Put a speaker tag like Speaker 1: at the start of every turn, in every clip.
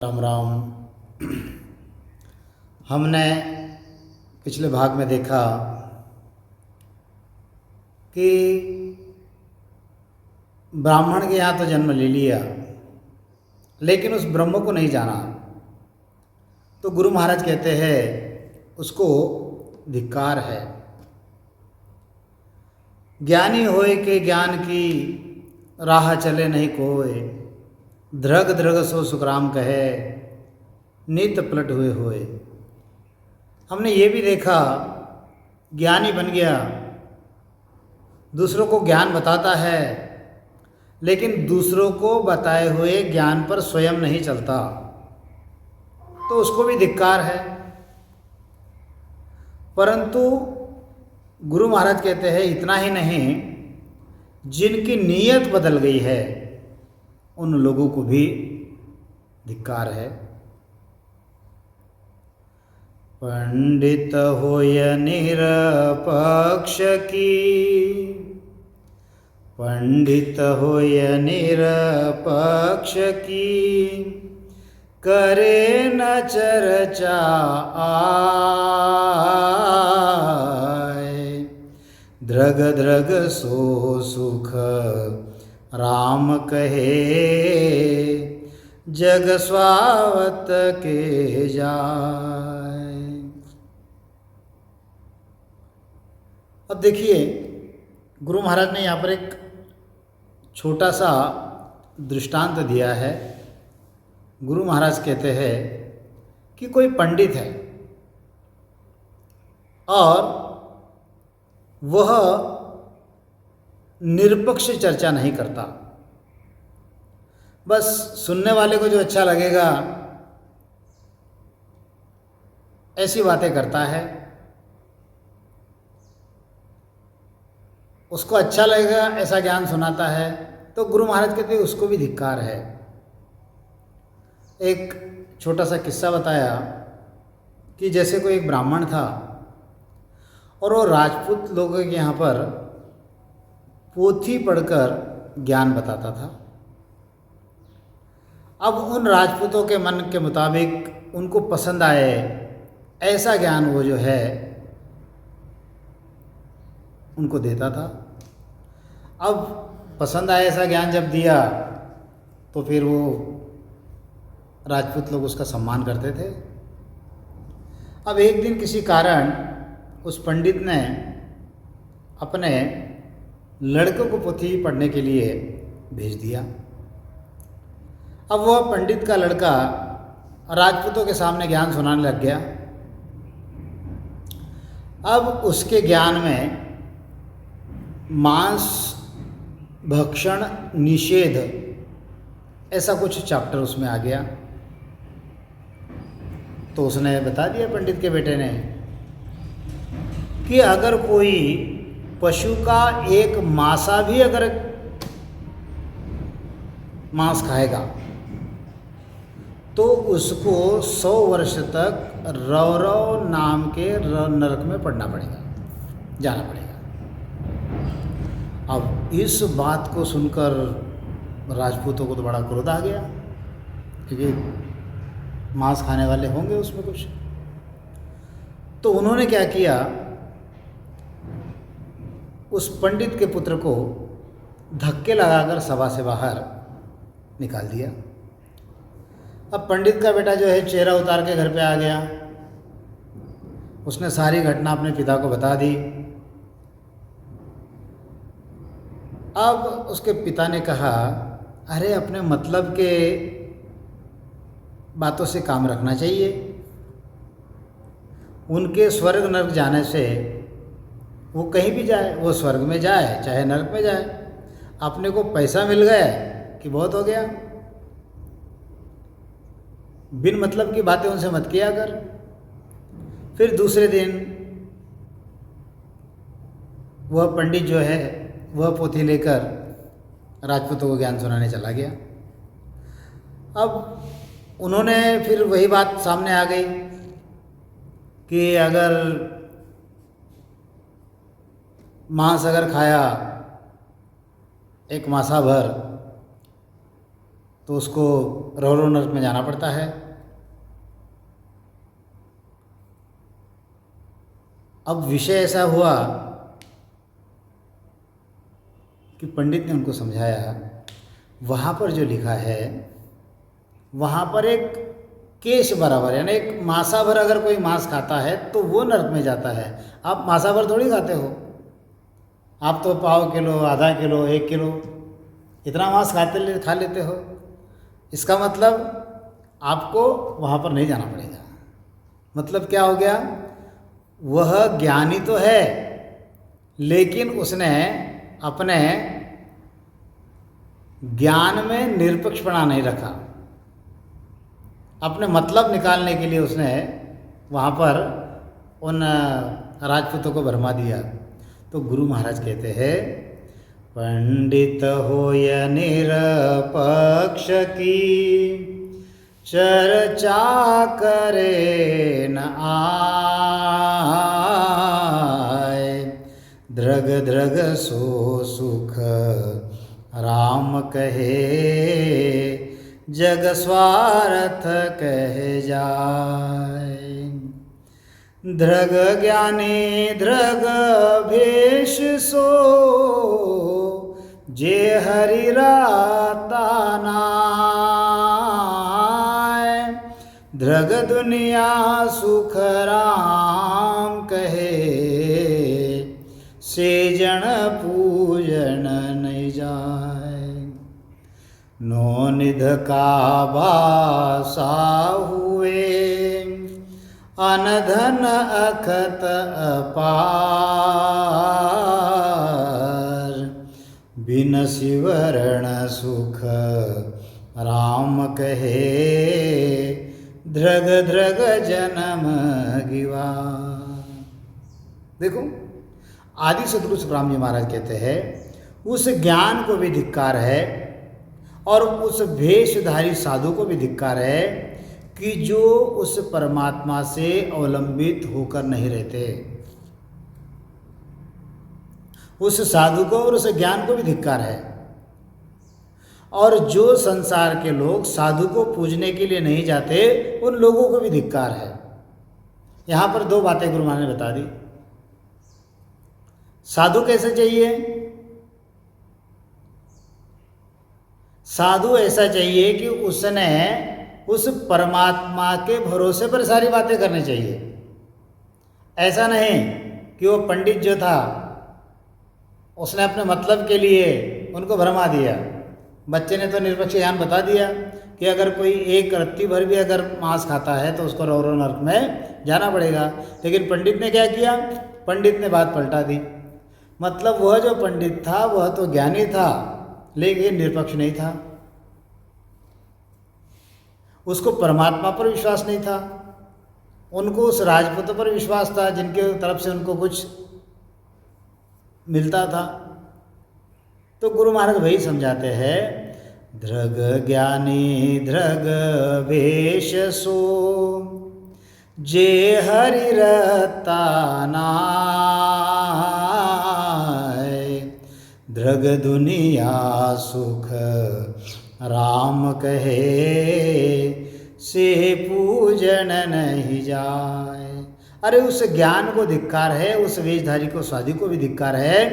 Speaker 1: राम राम। हमने पिछले भाग में देखा कि ब्राह्मण के यहाँ तो जन्म ले लिया, लेकिन उस ब्रह्म को नहीं जाना। तो गुरु महाराज कहते हैं उसको धिक्कार है। ज्ञानी होए के ज्ञान की राह चले नहीं कोय, ध्रग ध्रग सो सुखराम कहे, नित पलट हुए होए। हमने ये भी देखा ज्ञानी बन गया, दूसरों को ज्ञान बताता है, लेकिन दूसरों को बताए हुए ज्ञान पर स्वयं नहीं चलता, तो उसको भी धिक्कार है। परंतु गुरु महाराज कहते हैं इतना ही नहीं, जिनकी नीयत बदल गई है उन लोगों को भी धिक्कार है। पंडित होय निरपक्ष की, पंडित होय निरपक्ष की, करे न चर्चा आय, ध्रग ध्रग सो सुख राम कहे, जग स्वावत के जाय। अब देखिए गुरु महाराज ने यहाँ पर एक छोटा सा दृष्टांत दिया है। गुरु महाराज कहते हैं कि कोई पंडित है और वह निरपेक्ष चर्चा नहीं करता, बस सुनने वाले को जो अच्छा लगेगा ऐसी बातें करता है, उसको अच्छा लगेगा ऐसा ज्ञान सुनाता है। तो गुरु महाराज कहते हैं उसको भी धिक्कार है। एक छोटा सा किस्सा बताया कि जैसे कोई एक ब्राह्मण था और वो राजपूत लोगों के यहाँ पर पोथी पढ़कर ज्ञान बताता था। अब उन राजपूतों के मन के मुताबिक उनको पसंद आए ऐसा ज्ञान वो जो है उनको देता था। अब पसंद आए ऐसा ज्ञान जब दिया तो फिर वो राजपूत लोग उसका सम्मान करते थे। अब एक दिन किसी कारण उस पंडित ने अपने लड़के को पोथी पढ़ने के लिए भेज दिया। अब वह पंडित का लड़का राजपूतों के सामने ज्ञान सुनाने लग गया। अब उसके ज्ञान में मांस भक्षण निषेध ऐसा कुछ चैप्टर उसमें आ गया। तो उसने बता दिया पंडित के बेटे ने कि अगर कोई पशु का एक मासा भी अगर मांस खाएगा तो उसको 100 वर्ष तक रौरव नाम के नरक में पड़ना पड़ेगा, जाना पड़ेगा। अब इस बात को सुनकर राजपूतों को तो बड़ा क्रोध आ गया, क्योंकि मांस खाने वाले होंगे उसमें कुछ। तो उन्होंने क्या किया, उस पंडित के पुत्र को धक्के लगाकर सभा से बाहर निकाल दिया। अब पंडित का बेटा जो है चेहरा उतार के घर पे आ गया। उसने सारी घटना अपने पिता को बता दी। अब उसके पिता ने कहा, अरे अपने मतलब के बातों से काम रखना चाहिए। उनके स्वर्ग नरक जाने से वो कहीं भी जाए, वो स्वर्ग में जाए चाहे नरक में जाए, अपने को पैसा मिल गया कि बहुत हो गया। बिन मतलब की बातें उनसे मत किया कर। फिर दूसरे दिन वह पंडित जो है वह पोथी लेकर राजपूतों को ज्ञान सुनाने चला गया। अब उन्होंने फिर वही बात सामने आ गई कि अगर मांस अगर खाया एक मासा भर तो उसको रौरव नरक में जाना पड़ता है। अब विषय ऐसा हुआ कि पंडित ने उनको समझाया, वहाँ पर जो लिखा है वहाँ पर एक केश बराबर, यानी एक मासा भर अगर कोई मांस खाता है तो वो नरक में जाता है। आप मासा भर थोड़ी खाते हो, आप तो पाव किलो, आधा किलो, 1 किलो इतना मांस खा लेते हो। इसका मतलब आपको वहाँ पर नहीं जाना पड़ेगा। मतलब क्या हो गया, वह ज्ञानी तो है लेकिन उसने अपने ज्ञान में निरपेक्षपणा नहीं रखा। अपने मतलब निकालने के लिए उसने वहाँ पर उन राजपूतों को भरमा दिया। तो गुरु महाराज कहते हैं, पंडित होय निरपक्ष की चर्चा करे न आए, द्रग द्रग सो सुख राम कहे, जग स्वार्थ कह जाए। द्रग ज्ञानी द्रग भेष सो, जे हरि राता नाय, द्रग दुनिया सुख राम कहे, से जन पूजन नहीं जाए। नो निध का बासा हुए, अनधन अखत अपार, बिन सिवरण सुख राम कहे, द्रग द्रग जन्म गिवा। देखो, आदि सद्गुरु सुखराम जी महाराज कहते हैं, उस ज्ञान को भी धिक्कार है और उस भेषधारी साधु को भी धिक्कार है कि जो उस परमात्मा से अवलंबित होकर नहीं रहते। उस साधु को और उस ज्ञान को भी धिक्कार है। और जो संसार के लोग साधु को पूजने के लिए नहीं जाते, उन लोगों को भी धिक्कार है। यहाँ पर 2 बातें गुरु महाराज ने बता दी। साधु कैसे चाहिए? साधु ऐसा चाहिए कि उसने उस परमात्मा के भरोसे पर सारी बातें करनी चाहिए। ऐसा नहीं कि वो पंडित जो था उसने अपने मतलब के लिए उनको भरमा दिया। बच्चे ने तो निरपेक्ष ज्ञान बता दिया कि अगर कोई एक रत्ती भर भी अगर मांस खाता है तो उसको रौरव नरक में जाना पड़ेगा। लेकिन पंडित ने क्या किया? पंडित ने बात पलटा दी। मतलब वह जो पंडित था वह तो ज्ञानी था लेकिन निरपेक्ष नहीं था। उसको परमात्मा पर विश्वास नहीं था, उनको उस राजपूतों पर विश्वास था जिनके तरफ से उनको कुछ मिलता था। तो गुरु महाराज वही समझाते हैं, धृग ज्ञानी धृग भेष सो, जे हरि रता नाय, धृग दुनिया सुख राम कहे, से पूजन नहीं जाए। अरे उस ज्ञान को धिक्कार है, उस वेशधारी को साधु को भी धिक्कार है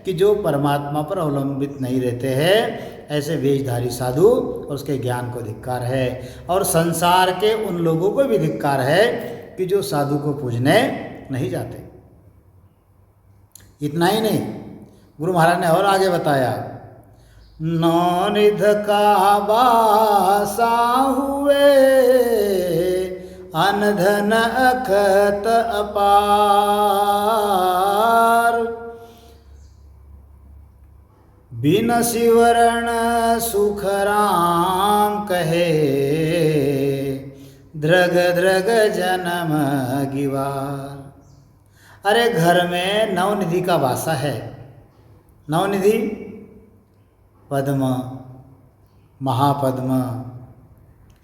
Speaker 1: कि जो परमात्मा पर अवलंबित नहीं रहते हैं, ऐसे वेशधारी साधु और उसके ज्ञान को धिक्कार है। और संसार के उन लोगों को भी धिक्कार है कि जो साधु को पूजने नहीं जाते। इतना ही नहीं, गुरु महाराज ने और आगे बताया, नौ निध का बासा हुए, अनधन अखत अपार, बिन सिवरण सुख राम कहे, द्रग द्रग जन्म गिवार। अरे घर में नवनिधि का वासा है। नवनिधि पद्म, महापद्म,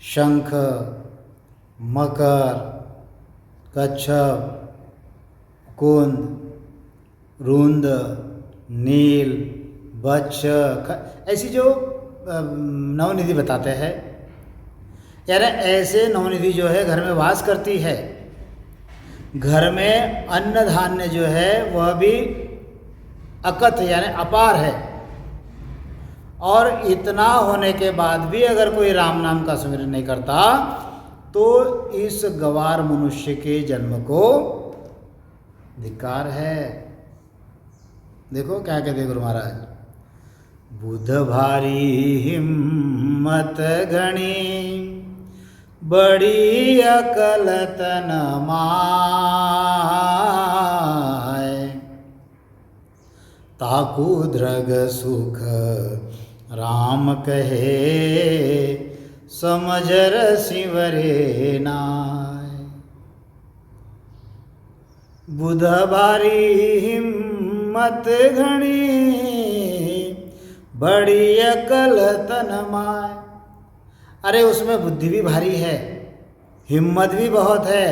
Speaker 1: शंख, मकर, कच्छप, कुंद, रुंद, नील, बच्छ, ऐसी जो नवनिधि बताते हैं, यार ऐसे नवनिधि जो है घर में वास करती है, घर में अन्न धान्य जो है वह भी अकथ यानी अपार है, और इतना होने के बाद भी अगर कोई राम नाम का स्मरण नहीं करता तो इस गवार मनुष्य के जन्म को धिक्कार है। देखो क्या कहते गुरु महाराज, बुध भारी हिम्मत गणी बड़ी अकल तन माय, ताकू द्रग सुख राम कहे समझर सिवरे नाय। बुध भारी हिम्मत घणी बड़ी अकल तन माय। अरे उसमें बुद्धि भी भारी है, हिम्मत भी बहुत है,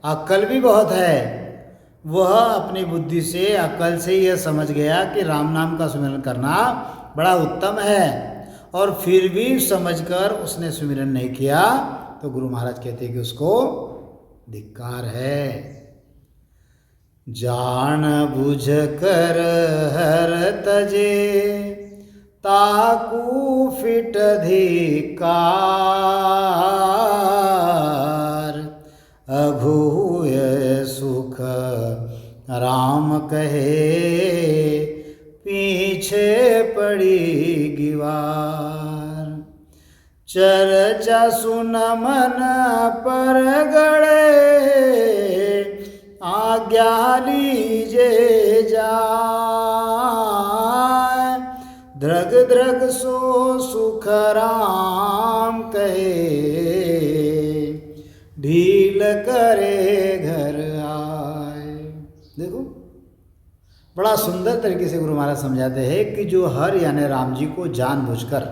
Speaker 1: अक्ल भी बहुत है। वह अपनी बुद्धि से अक्ल से यह समझ गया कि राम नाम का सुमिरन करना बड़ा उत्तम है, और फिर भी समझकर उसने सुमिरन नहीं किया तो गुरु महाराज कहते हैं कि उसको धिक्कार है। जान बुझ कर हर तजे ताकू फिट धिक्कार, अघूय सुख राम कहे पीछे पड़ी गिवार। चर्चा सुन मन पर गड़े आज्ञा लीजे जाय, द्रग द्रग सो सुख राम कहे ढील करे घर आए। देखो बड़ा सुंदर तरीके से गुरु महाराज समझाते हैं कि जो हर यानी राम जी को जानबूझकर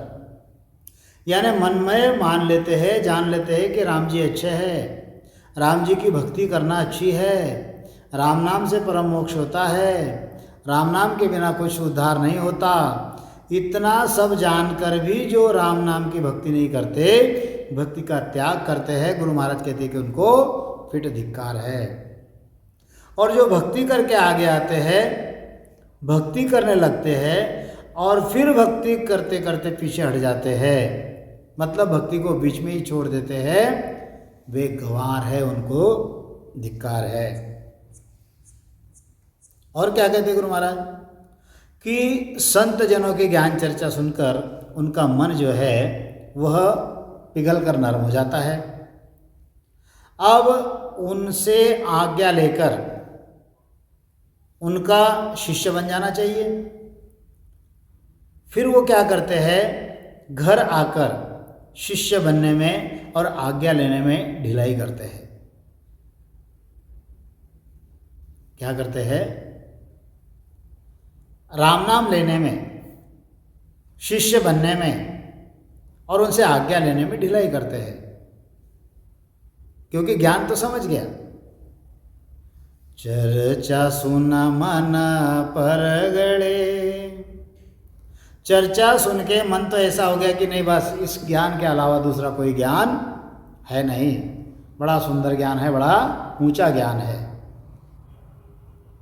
Speaker 1: यानी मन में मान लेते हैं, जान लेते हैं कि राम जी अच्छे हैं, राम जी की भक्ति करना अच्छी है, राम नाम से परम मोक्ष होता है, राम नाम के बिना कुछ उद्धार नहीं होता, इतना सब जानकर भी जो राम नाम की भक्ति नहीं करते, भक्ति का त्याग करते हैं, गुरु महाराज कहते हैं कि उनको फिट धिक्कार है। और जो भक्ति करके आगे आते हैं, भक्ति करने लगते हैं और फिर भक्ति करते करते पीछे हट जाते हैं, मतलब भक्ति को बीच में ही छोड़ देते हैं, वे गंवार है, उनको धिक्कार है। और क्या कहते हैं गुरु महाराज कि संत जनों की ज्ञान चर्चा सुनकर उनका मन जो है वह पिघल कर नरम हो जाता है। अब उनसे आज्ञा लेकर उनका शिष्य बन जाना चाहिए। फिर वो क्या करते हैं, घर आकर शिष्य बनने में और आज्ञा लेने में ढिलाई करते हैं। क्या करते हैं, राम नाम लेने में, शिष्य बनने में और उनसे आज्ञा लेने में ढिलाई करते हैं, क्योंकि ज्ञान तो समझ गया। चर्चा सुन मन पर गड़े, चर्चा सुन के मन तो ऐसा हो गया कि नहीं बस इस ज्ञान के अलावा दूसरा कोई ज्ञान है नहीं, बड़ा सुंदर ज्ञान है, बड़ा ऊंचा ज्ञान है,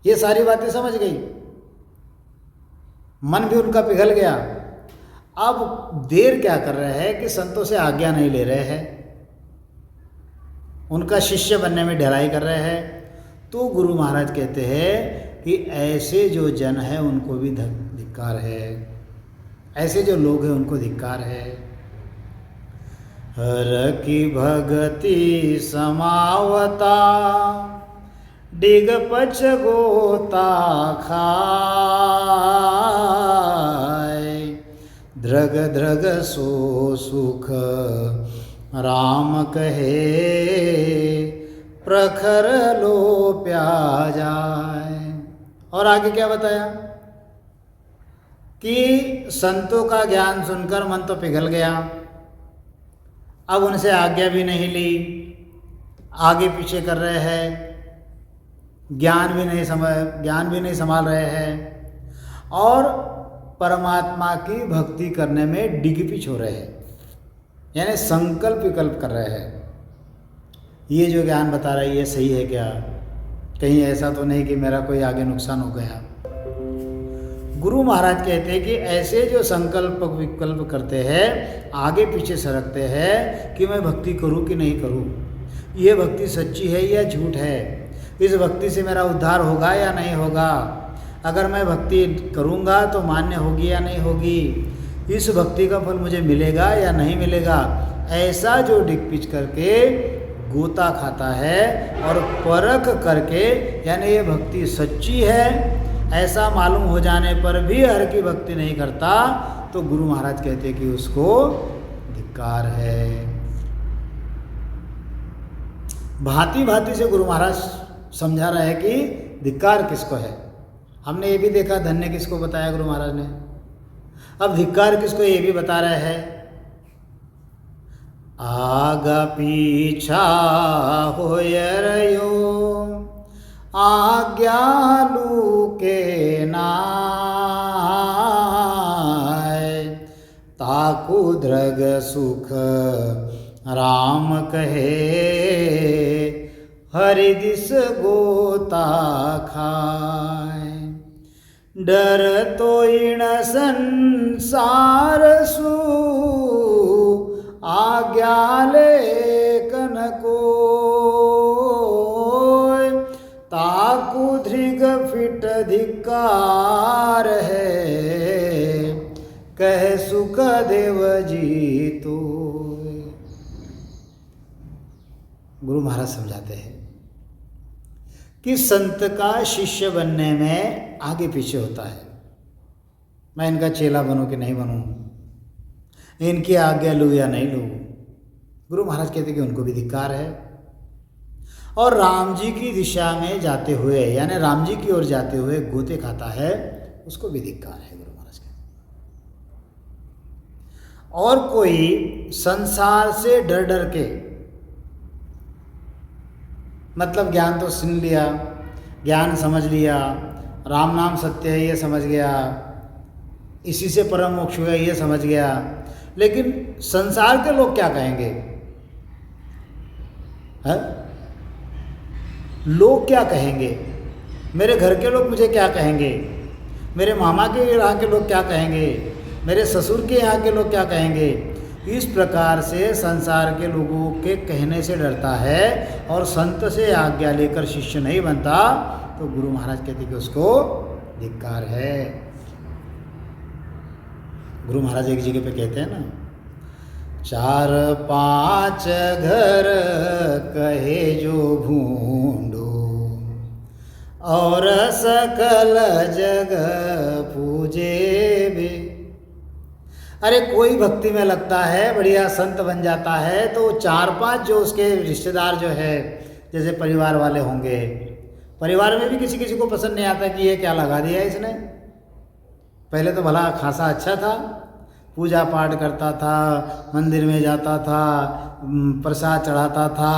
Speaker 1: ये सारी बातें समझ गई, मन भी उनका पिघल गया। अब देर क्या कर रहे हैं कि संतों से आज्ञा नहीं ले रहे हैं, उनका शिष्य बनने में ढिलाई कर रहे हैं। तो गुरु महाराज कहते हैं कि ऐसे जो जन है उनको भी धिक्कार है, ऐसे जो लोग हैं उनको धिक्कार है। हर की भगति समावता डिग पछ गोता खाए, द्रग द्रग सो सुख राम कहे प्रखर लो प्या जाए। और आगे क्या बताया कि संतों का ज्ञान सुनकर मन तो पिघल गया, अब उनसे आज्ञा भी नहीं ली, आगे पीछे कर रहे हैं, ज्ञान भी नहीं संभाल रहे हैं, और परमात्मा की भक्ति करने में डिगपिच हो रहे हैं, यानी संकल्प विकल्प कर रहे हैं। ये जो ज्ञान बता रहा है ये सही है क्या? कहीं ऐसा तो नहीं कि मेरा कोई आगे नुकसान हो गया? गुरु महाराज कहते हैं कि ऐसे जो संकल्प विकल्प करते हैं, आगे पीछे सरकते हैं कि मैं भक्ति करूं कि नहीं करूं, ये भक्ति सच्ची है या झूठ है, इस भक्ति से मेरा उद्धार होगा या नहीं होगा, अगर मैं भक्ति करूंगा तो मान्य होगी या नहीं होगी, इस भक्ति का फल मुझे मिलेगा या नहीं मिलेगा, ऐसा जो डिगपिच करके गोता खाता है और परख करके, यानी ये भक्ति सच्ची है ऐसा मालूम हो जाने पर भी हर की भक्ति नहीं करता, तो गुरु महाराज कहते हैं कि उसको धिक्कार है। भांति भांति से गुरु महाराज समझा रहे हैं कि धिक्कार किसको है। हमने ये भी देखा धन्य किसको बताया गुरु महाराज ने, अब धिक्कार किसको ये भी बता रहे हैं। आगा पीछा होयरयो आज्ञालू के नाय, ताकू द्रग सुख राम कहे, हरि दिस गोता खाए, डर तो इन संसार सु आज्ञा लेखन को, ताकू धृग फिट धिक्कार है, कह सुख देव जी तो। गुरु महाराज समझाते हैं कि संत का शिष्य बनने में आगे पीछे होता है। मैं इनका चेला बनूं कि नहीं बनूं, इनकी आज्ञा लूँ या नहीं लूँ। गुरु महाराज कहते कि उनको भी धिक्कार है। और राम जी की दिशा में जाते हुए, यानी राम जी की ओर जाते हुए गोते खाता है, उसको भी धिक्कार है। गुरु महाराज कहते और कोई संसार से डर डर के, मतलब ज्ञान तो सुन लिया, ज्ञान समझ लिया, राम नाम सत्य है ये समझ गया, इसी से परम मोक्ष हुआ ये समझ गया, लेकिन संसार के लोग क्या कहेंगे, है? लोग क्या कहेंगे, मेरे घर के लोग मुझे क्या कहेंगे, मेरे मामा के यहाँ के लोग क्या कहेंगे, मेरे ससुर के यहाँ के लोग क्या कहेंगे, इस प्रकार से संसार के लोगों के कहने से डरता है और संत से आज्ञा लेकर शिष्य नहीं बनता, तो गुरु महाराज कहते कि उसको धिक्कार है। गुरु महाराज एक जगह पे कहते हैं ना, 4-5 घर कहे जो भूंडो, और सकल जग पूजे बे। अरे कोई भक्ति में लगता है, बढ़िया संत बन जाता है, तो 4-5 जो उसके रिश्तेदार जो है, जैसे परिवार वाले होंगे, परिवार में भी किसी किसी को पसंद नहीं आता कि ये क्या लगा दिया इसने। पहले तो भला खासा अच्छा था, पूजा पाठ करता था, मंदिर में जाता था, प्रसाद चढ़ाता था,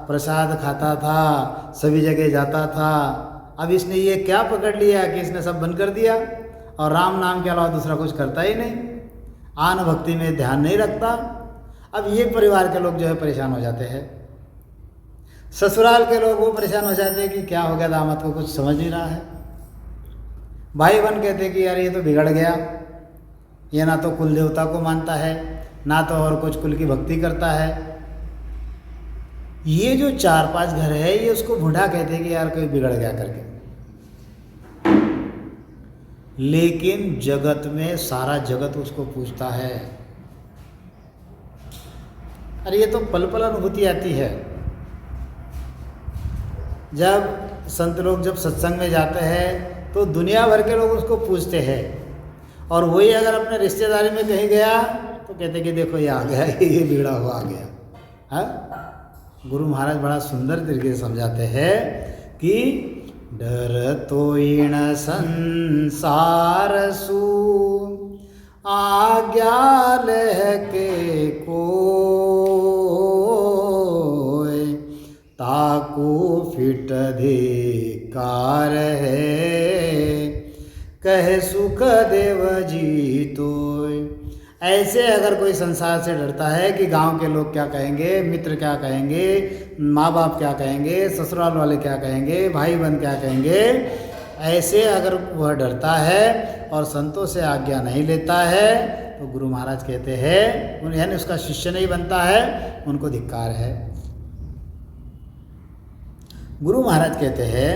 Speaker 1: प्रसाद खाता था, सभी जगह जाता था। अब इसने ये क्या पकड़ लिया कि इसने सब बंद कर दिया और राम नाम के अलावा दूसरा कुछ करता ही नहीं, आन भक्ति में ध्यान नहीं रखता। अब ये परिवार के लोग जो है परेशान हो जाते हैं, ससुराल के लोग वो परेशान हो जाते हैं कि क्या हो गया, दामाद को कुछ समझ नहीं रहा है। भाई बहन कहते हैं कि यार ये तो बिगड़ गया, ये ना तो कुल देवता को मानता है, ना तो और कुछ कुल की भक्ति करता है। ये जो 4-5 घर है, ये उसको बूढ़ा कहते हैं कि यार कोई बिगड़ गया करके। लेकिन जगत में सारा जगत उसको पूछता है। अरे ये तो पल पल अनुभूति आती है। जब संत लोग जब सत्संग में जाते हैं तो दुनिया भर के लोग उसको पूछते हैं, और वही अगर अपने रिश्तेदारी में कहीं गया तो कहते कि देखो ये आ गया, ये बिगड़ा हुआ आ गया। हाँ, गुरु महाराज बड़ा सुंदर तरीके से समझाते हैं कि डर तो इन संसार सु आज्ञा लेके कोय, ताकू फिट धिक्कार है, कहे सुख देव जी तोय। ऐसे अगर कोई संसार से डरता है कि गांव के लोग क्या कहेंगे, मित्र क्या कहेंगे, माँ बाप क्या कहेंगे, ससुराल वाले क्या कहेंगे, भाई बहन क्या कहेंगे, ऐसे अगर वह डरता है और संतों से आज्ञा नहीं लेता है तो गुरु महाराज कहते हैं, यानी उसका शिष्य नहीं बनता है, उनको धिक्कार है। गुरु महाराज कहते हैं,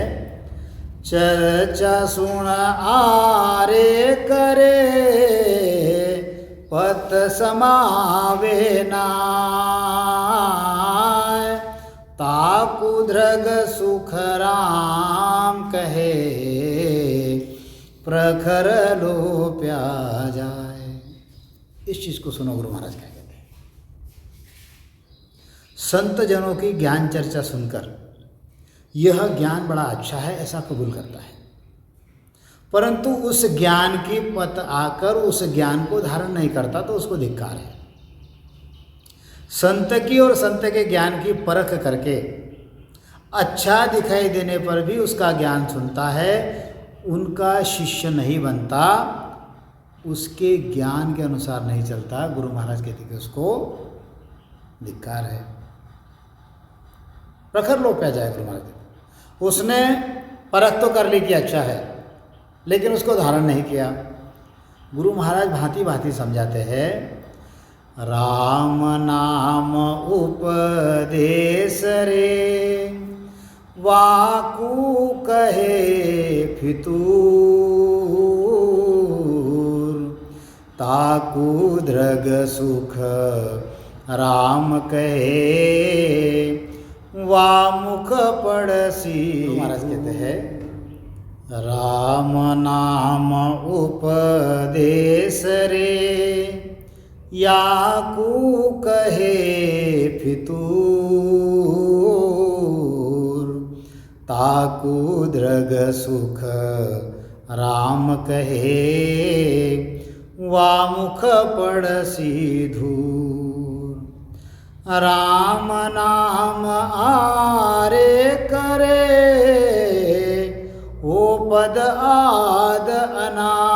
Speaker 1: चर्चा सुन आरे करे, पत समावे नाय, ताकु धृग सुख राम कहे, प्रखर लोप्या जाए। इस चीज को सुनो, गुरु महाराज क्या कहते हैं। संत जनों की ज्ञान चर्चा सुनकर यह ज्ञान बड़ा अच्छा है ऐसा कबूल करता है, परंतु उस ज्ञान की पत आकर उस ज्ञान को धारण नहीं करता तो उसको धिक्कार है। संत की और संत के ज्ञान की परख करके अच्छा दिखाई देने पर भी उसका ज्ञान सुनता है, उनका शिष्य नहीं बनता, उसके ज्ञान के अनुसार नहीं चलता, गुरु महाराज कहते कि उसको धिक्कार है, प्रखर लोप्या जाए। गुरु महाराज उसने परख तो कर ली कि अच्छा है, लेकिन उसको धारण नहीं किया। गुरु महाराज भांति भांति समझाते हैं, राम नाम उपदेश रे, वाकु कहे फितूर, ताकु धृग सुख राम कहे, वामुख पड़सी। महाराज कहते हैं, राम नाम उपदेश रे, याकू कहे फितूर, ताकू धृग सुख राम कहे, वामुख पड़सी धूर। राम नाम आरे करे, ओ पद आद अनाद,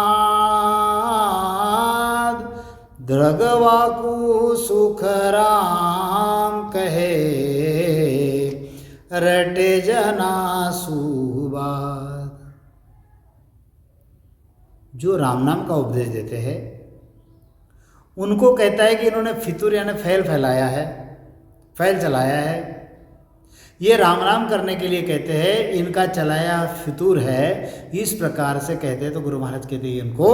Speaker 1: धृगवाकु सुख राम कहे, रटे जना सुबाद। जो राम नाम का उपदेश देते हैं उनको कहता है कि इन्होंने फितूर यानी फैल फैलाया है, फैल चलाया है। ये राम राम करने के लिए कहते हैं, इनका चलाया फितूर है, इस प्रकार से कहते हैं तो गुरु महाराज कहते हैं इनको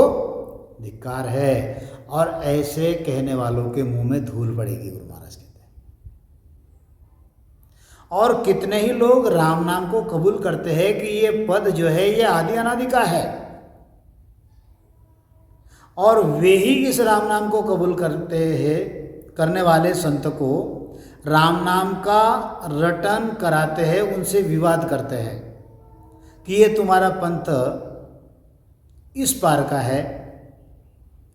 Speaker 1: धिक्कार है, और ऐसे कहने वालों के मुंह में धूल पड़ेगी, गुरु महाराज कहते हैं। और कितने ही लोग राम नाम को कबूल करते हैं कि ये पद जो है ये आदि अनादि का है, और वे ही इस राम नाम को कबूल करते हैं, करने वाले संत को राम नाम का रटन कराते हैं, उनसे विवाद करते हैं कि ये तुम्हारा पंथ इस पार का है,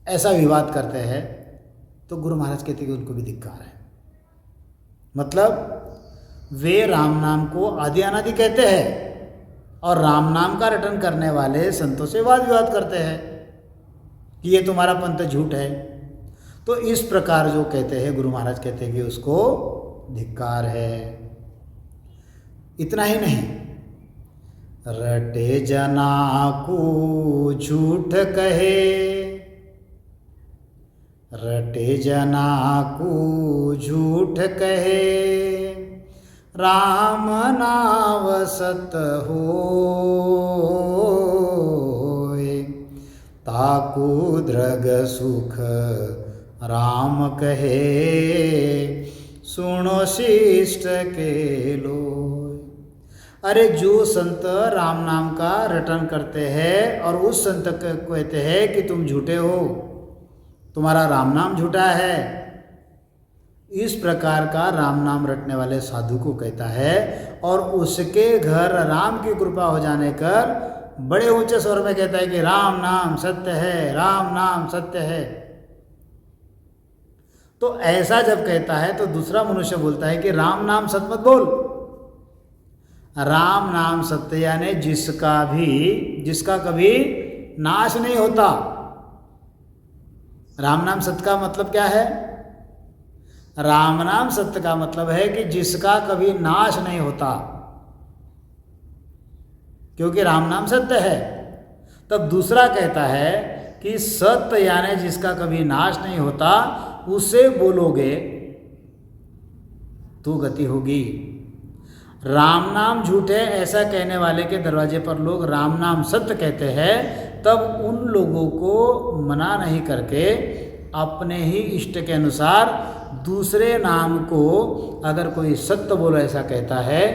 Speaker 1: ऐसा विवाद करते हैं, तो गुरु महाराज कहते हैं कि उनको भी धिक्कार है। मतलब वे राम नाम को आदि अनादि कहते हैं और राम नाम का रटन करने वाले संतों से वाद विवाद करते हैं कि ये तुम्हारा पंथ झूठ है। तो इस प्रकार जो कहते हैं, गुरु महाराज कहते हैं कि उसको धिक्कार है। इतना ही नहीं, रटे जना को झूठ कहे, रटे जना को झूठ कहे, राम नाम सत होय, ताकू धृग सुख राम कहे, सुनो शिष्ट के लोय। अरे जो संत राम नाम का रटन करते हैं और उस संत को कहते हैं कि तुम झूठे हो, तुम्हारा राम नाम झूठा है, इस प्रकार का राम नाम रटने वाले साधु को कहता है, और उसके घर राम की कृपा हो जाने कर बड़े ऊंचे स्वर में कहता है कि राम नाम सत्य है, राम नाम सत्य है। तो ऐसा जब कहता है तो दूसरा मनुष्य बोलता है कि राम नाम सत्य मत बोल। राम नाम सत्य यानी जिसका कभी नाश नहीं होता। राम नाम सत्य का मतलब क्या है? राम नाम सत्य का मतलब है कि जिसका कभी नाश नहीं होता, क्योंकि राम नाम सत्य है। तब दूसरा कहता है कि सत्य यानी जिसका कभी नाश नहीं होता, उसे बोलोगे तो गति होगी। राम नाम झूठ है ऐसा कहने वाले के दरवाजे पर लोग राम नाम सत्य कहते हैं, तब उन लोगों को मना नहीं करके अपने ही इष्ट के अनुसार दूसरे नाम को अगर कोई सत्य बोलो ऐसा कहता है,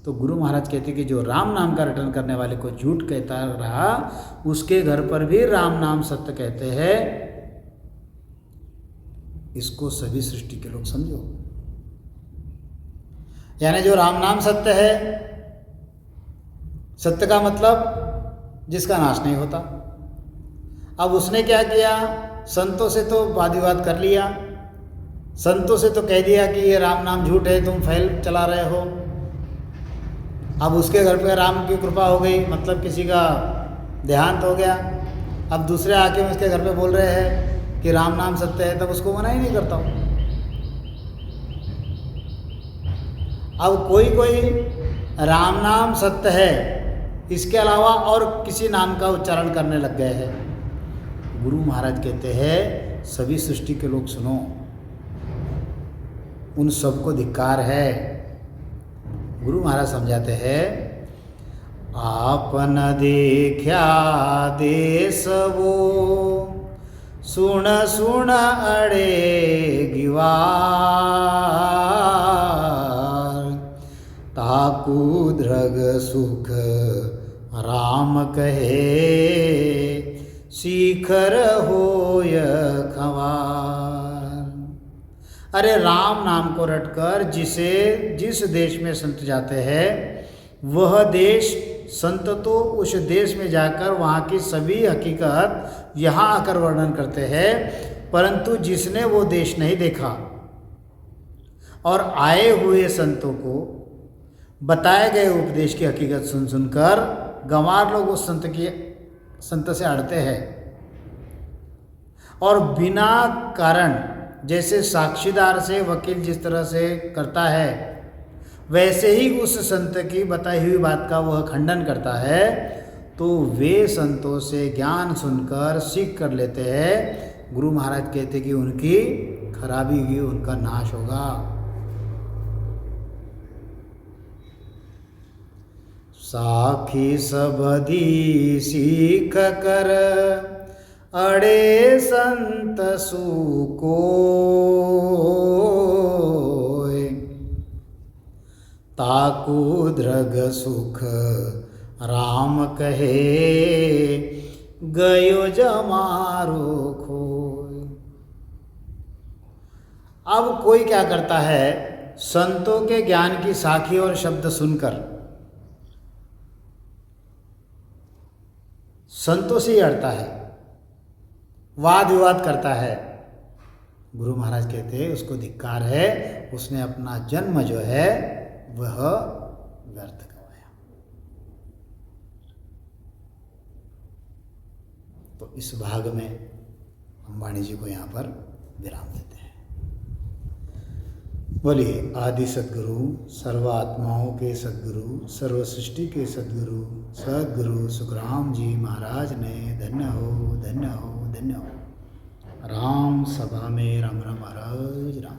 Speaker 1: तो गुरु महाराज कहते कि जो राम नाम का रटन करने वाले को झूठ कहता रहा, उसके घर पर भी राम नाम सत्य कहते हैं। इसको सभी सृष्टि के लोग समझो। यानी जो राम नाम सत्य है, सत्य का मतलब जिसका नाश नहीं होता। अब उसने क्या किया? संतों से तो वाद विवाद कर लिया, संतों से तो कह दिया कि ये राम नाम झूठ है, तुम फैल चला रहे हो। अब उसके घर पे राम की कृपा हो गई, मतलब किसी का देहांत हो गया। अब दूसरे आके उसके घर पे बोल रहे हैं कि राम नाम सत्य है, तब उसको मना ही नहीं करता हूँ। अब कोई कोई राम नाम सत्य है, इसके अलावा और किसी नाम का उच्चारण करने लग गए हैं। गुरु महाराज कहते हैं सभी सृष्टि के लोग सुनो, उन सबको धिक्कार है। गुरु महाराज समझाते हैं, आपन देखा देश वो सुन सुन अड़े गिवार, ताकू धृग सुख राम कहे, शिखर होय खवार। अरे राम नाम को रटकर जिस देश में संत जाते हैं, वह देश संत तो उस देश में जाकर वहाँ की सभी हकीकत यहाँ आकर वर्णन करते हैं, परंतु जिसने वो देश नहीं देखा और आए हुए संतों को बताए गए उपदेश की हकीकत सुन सुनकर गंवार लोग उस संत से अड़ते हैं और बिना कारण, जैसे साक्षीदार से वकील जिस तरह से करता है, वैसे ही उस संत की बताई हुई बात का वह खंडन करता है, तो वे संतों से ज्ञान सुनकर सीख कर लेते हैं। गुरु महाराज कहते कि उनकी खराबी होगी, उनका नाश होगा। साखी सबधी सीख कर अड़े संत सुको, ताकू धृग सुख राम कहे, गयो जमारो खोय। अब कोई क्या करता है, संतों के ज्ञान की साखी और शब्द सुनकर संतों से ही अड़ता है, वाद विवाद करता है। गुरु महाराज कहते हैं उसको धिक्कार है, उसने अपना जन्म जो है वह व्यर्थ गवाया। तो इस भाग में हम वाणी जी को यहाँ पर विराम देते हैं। बोलिए आदि सद्गुरु, सर्वात्माओं के सद्गुरु, सर्व सृष्टि के सद्गुरु, सद्गुरु सुखराम जी महाराज ने धन्य हो, धन्य हो, धन्य हो। राम सभा में राम राम महाराज राम।